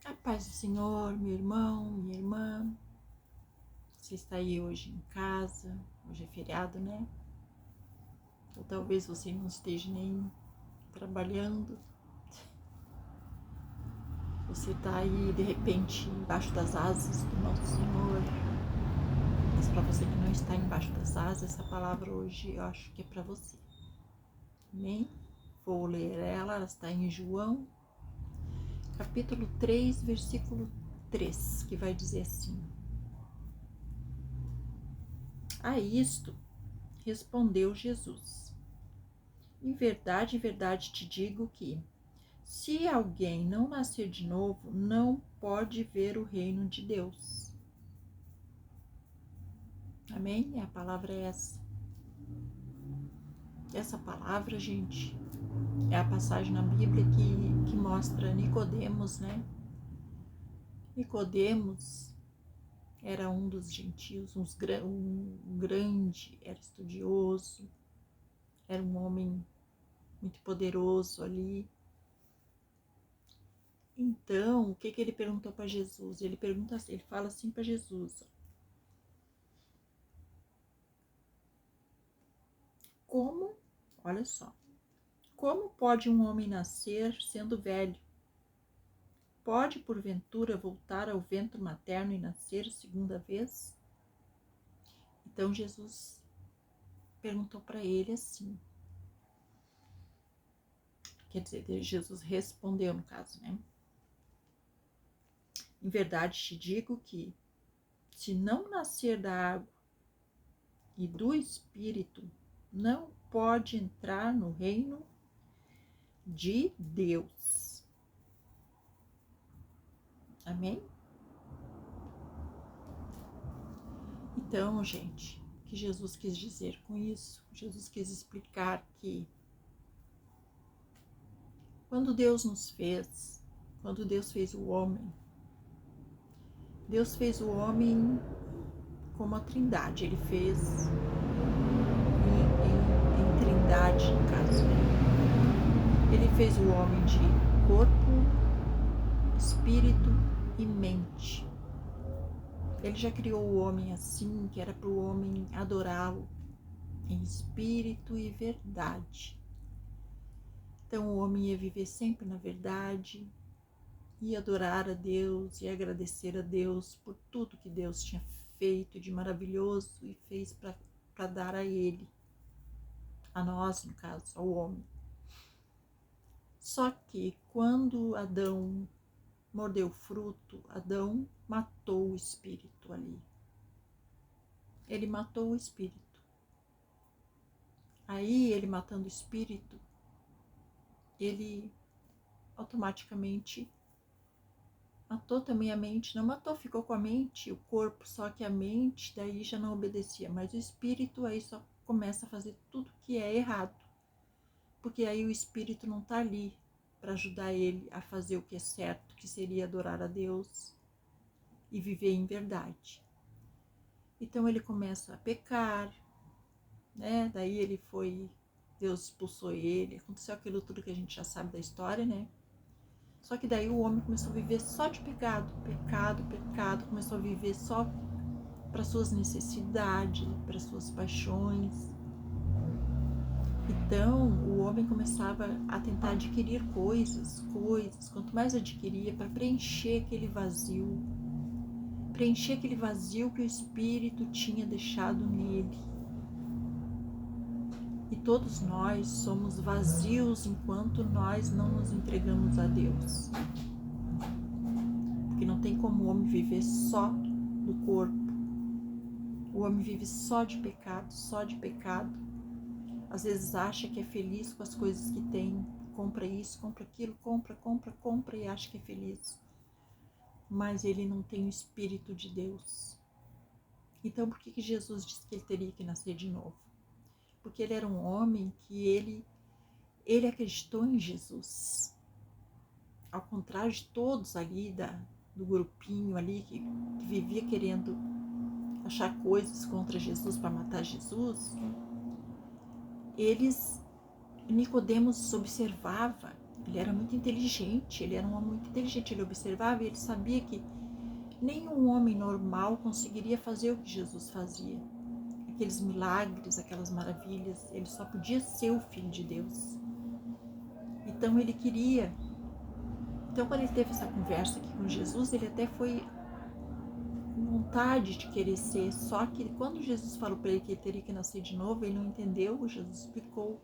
A paz do Senhor, meu irmão, minha irmã. Você está aí hoje em casa, hoje é feriado, né? Ou talvez você não esteja nem trabalhando. Você está aí, de repente, embaixo das asas do nosso Senhor. Mas para você que não está embaixo das asas, essa palavra hoje eu acho que é para você. Amém? Vou ler ela está em João, capítulo 3, versículo 3, que vai dizer assim: A isto respondeu Jesus: em verdade te digo que, se alguém não nascer de novo, não pode ver o reino de Deus. Amém? A palavra é essa. Essa palavra, gente, é a passagem na Bíblia que mostra Nicodemos, né? Nicodemos era um dos gentios, um grande, era estudioso, era um homem muito poderoso ali. Então, o que ele perguntou para Jesus? Ele fala assim para Jesus: como, olha só, como pode um homem nascer sendo velho? Pode, porventura, voltar ao ventre materno e nascer segunda vez? Então Jesus perguntou para ele assim. Quer dizer, Jesus respondeu no caso, né? Em verdade te digo que, se não nascer da água e do Espírito, não pode entrar no reino de Deus. Amém? Então, gente, o que Jesus quis dizer com isso? Jesus quis explicar que quando Deus nos fez, quando Deus fez o homem, Deus fez o homem como a trindade. Ele fez em trindade, no caso, né? Ele fez o homem de corpo, espírito e mente. Ele já criou o homem assim, que era para o homem adorá-lo em espírito e verdade. Então o homem ia viver sempre na verdade, ia adorar a Deus e agradecer a Deus por tudo que Deus tinha feito de maravilhoso e fez para dar a ele, a nós no caso, ao homem. Só que quando Adão mordeu o fruto, Adão matou o espírito ali. Ele matou o espírito. Aí ele matando o espírito, ele automaticamente matou também a mente. Não matou, ficou com a mente, o corpo, só que a mente daí já não obedecia, mas o espírito aí só começa a fazer tudo que é errado, porque aí o espírito não está ali para ajudar ele a fazer o que é certo, que seria adorar a Deus e viver em verdade. Então ele começa a pecar, né? Daí ele foi, Deus expulsou ele, aconteceu aquilo tudo que a gente já sabe da história, né? Só que daí o homem começou a viver só de pecado, começou a viver só para suas necessidades, para suas paixões. Então o homem começava a tentar adquirir coisas, quanto mais adquiria, para preencher aquele vazio que o Espírito tinha deixado nele. E todos nós somos vazios enquanto nós não nos entregamos a Deus. Porque não tem como o homem viver só do corpo. O homem vive só de pecado, Às vezes acha que é feliz com as coisas que tem. Compra isso, compra aquilo, compra e acha que é feliz. Mas ele não tem o Espírito de Deus. Então por que Jesus disse que ele teria que nascer de novo? Porque ele era um homem que ele acreditou em Jesus. Ao contrário de todos ali do grupinho ali que vivia querendo achar coisas contra Jesus para matar Jesus, Nicodemos observava Ele era muito inteligente, ele era um homem muito inteligente, ele observava e ele sabia que nenhum homem normal conseguiria fazer o que Jesus fazia. Aqueles milagres, aquelas maravilhas, ele só podia ser o Filho de Deus. Então ele queria. Então quando ele teve essa conversa aqui com Jesus, ele até foi com vontade de querer ser, só que quando Jesus falou para ele que ele teria que nascer de novo, ele não entendeu, Jesus explicou.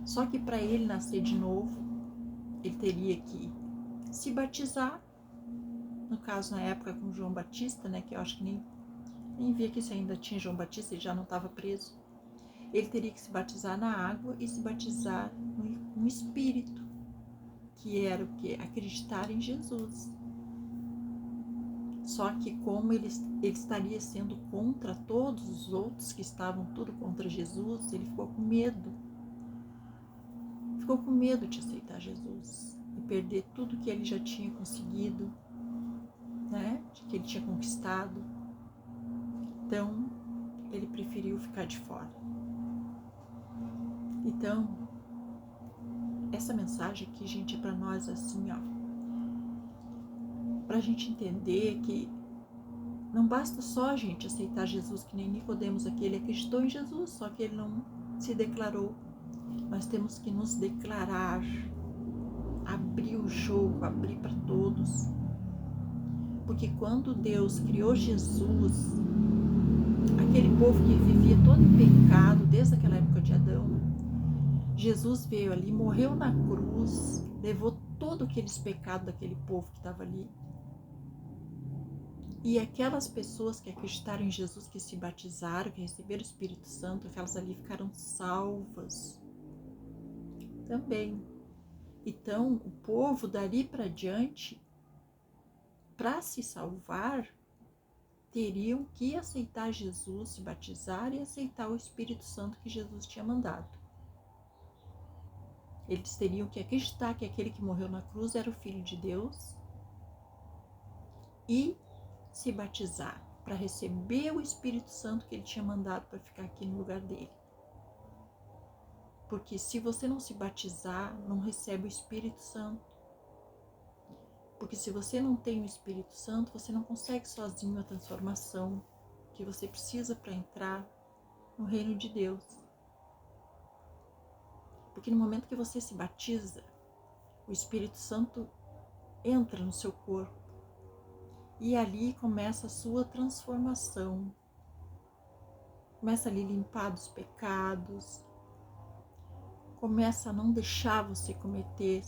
Só que para ele nascer de novo, ele teria que se batizar, no caso na época com João Batista, né, que eu acho que nem via que isso ainda tinha João Batista, ele já não estava preso. Ele teria que se batizar na água e se batizar no Espírito, que era o que? Acreditar em Jesus. Só que como ele estaria sendo contra todos os outros que estavam tudo contra Jesus, ele ficou com medo. Ficou com medo de aceitar Jesus e perder tudo que ele já tinha conseguido, né? Que ele tinha conquistado. Então, ele preferiu ficar de fora. Então, essa mensagem aqui, gente, é para nós assim, ó, para a gente entender que não basta só a gente aceitar Jesus, que nem Nicodemos aqui, ele acreditou em Jesus, só que ele não se declarou. Nós temos que nos declarar, abrir o jogo, abrir para todos. Porque quando Deus criou Jesus, aquele povo que vivia todo em pecado, desde aquela época de Adão, Jesus veio ali, morreu na cruz, levou todos aqueles pecados daquele povo que estava ali. E aquelas pessoas que acreditaram em Jesus, que se batizaram, que receberam o Espírito Santo, aquelas ali ficaram salvas também. Então, o povo dali para diante, para se salvar, teriam que aceitar Jesus, se batizar e aceitar o Espírito Santo que Jesus tinha mandado. Eles teriam que acreditar que aquele que morreu na cruz era o Filho de Deus e se batizar para receber o Espírito Santo que ele tinha mandado para ficar aqui no lugar dele. Porque se você não se batizar, não recebe o Espírito Santo. Porque se você não tem o Espírito Santo, você não consegue sozinho a transformação que você precisa para entrar no reino de Deus. Porque no momento que você se batiza, o Espírito Santo entra no seu corpo e ali começa a sua transformação. Começa ali a limpar dos pecados, começa a não deixar você cometer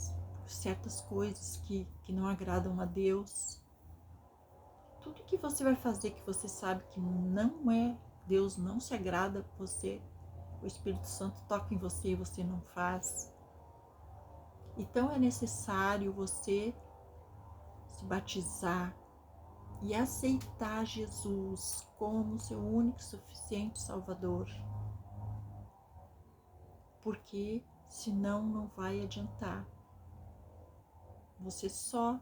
certas coisas que não agradam a Deus. Tudo que você vai fazer que você sabe que não é, Deus não se agrada por você, o Espírito Santo toca em você e você não faz. Então é necessário você se batizar e aceitar Jesus como seu único e suficiente Salvador. Porque senão não vai adiantar. Você só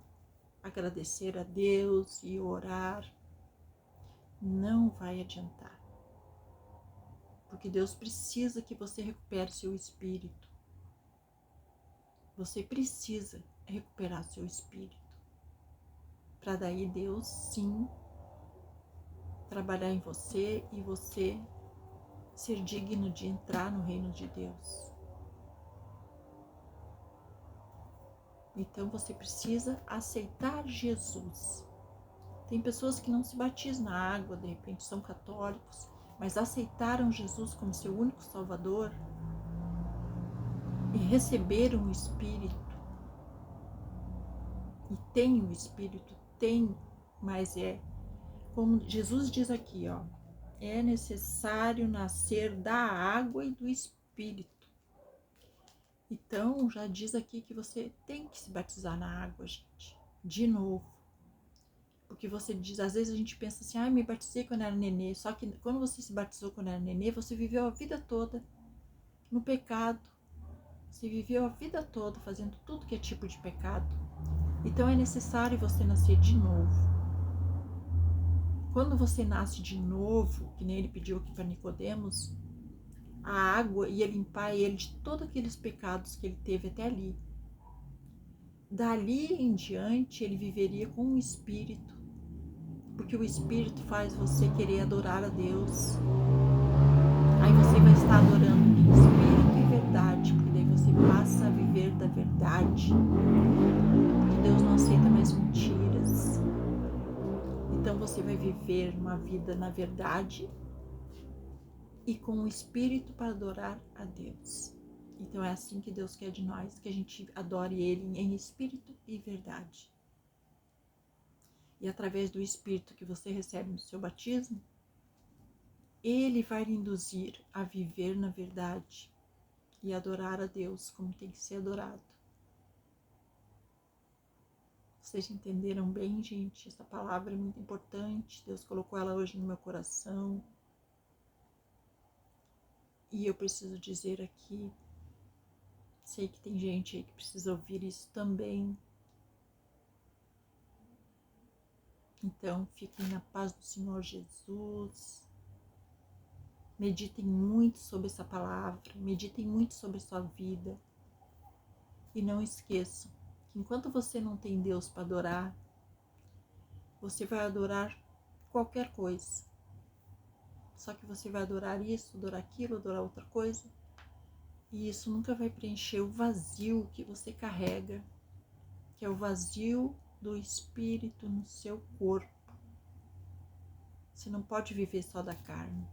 agradecer a Deus e orar não vai adiantar. Porque Deus precisa que você recupere seu espírito. Você precisa recuperar seu espírito. Para daí Deus sim trabalhar em você e você ser digno de entrar no reino de Deus. Então você precisa aceitar Jesus. Tem pessoas que não se batizam na água, de repente são católicos, mas aceitaram Jesus como seu único Salvador e receberam o Espírito. E tem o Espírito, tem, mas como Jesus diz aqui, ó, é necessário nascer da água e do Espírito. Então, já diz aqui que você tem que se batizar na água, gente, de novo. Porque você diz, às vezes a gente pensa assim, me batizei quando era nenê. Só que quando você se batizou quando era nenê, você viveu a vida toda no pecado. Você viveu a vida toda fazendo tudo que é tipo de pecado. Então é necessário você nascer de novo. Quando você nasce de novo, que nem ele pediu aqui para Nicodemos, a água ia limpar ele de todos aqueles pecados que ele teve até ali. dali em diante ele viveria com o Espírito, porque o Espírito faz você querer adorar a Deus. Aí você vai estar adorando em espírito e verdade, porque daí você passa a viver da verdade. Que Deus não aceita mais mentiras. Então você vai viver uma vida na verdade e com o espírito para adorar a Deus. Então é assim que Deus quer de nós, que a gente adore Ele em espírito e verdade. E através do espírito que você recebe no seu batismo, Ele vai lhe induzir a viver na verdade e adorar a Deus como tem que ser adorado. Vocês entenderam bem, gente? Essa palavra é muito importante. Deus colocou ela hoje no meu coração. E eu preciso dizer aqui, sei que tem gente aí que precisa ouvir isso também. Então, fiquem na paz do Senhor Jesus. Meditem muito sobre essa palavra, meditem muito sobre a sua vida. E não esqueçam que enquanto você não tem Deus para adorar, você vai adorar qualquer coisa. Só que você vai adorar isso, adorar aquilo, adorar outra coisa. E isso nunca vai preencher o vazio que você carrega, que é o vazio do Espírito no seu corpo. Você não pode viver só da carne.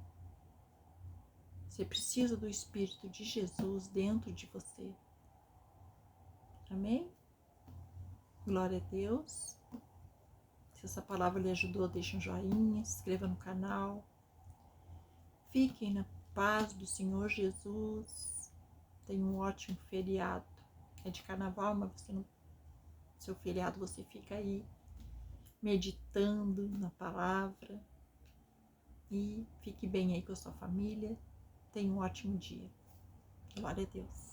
Você precisa do Espírito de Jesus dentro de você. Amém? Glória a Deus. Se essa palavra lhe ajudou, deixe um joinha, se inscreva no canal. Fiquem na paz do Senhor Jesus. Tenham um ótimo feriado. É de carnaval, mas você não... seu feriado você fica aí meditando na palavra. E fique bem aí com a sua família. Tenha um ótimo dia. Glória a Deus.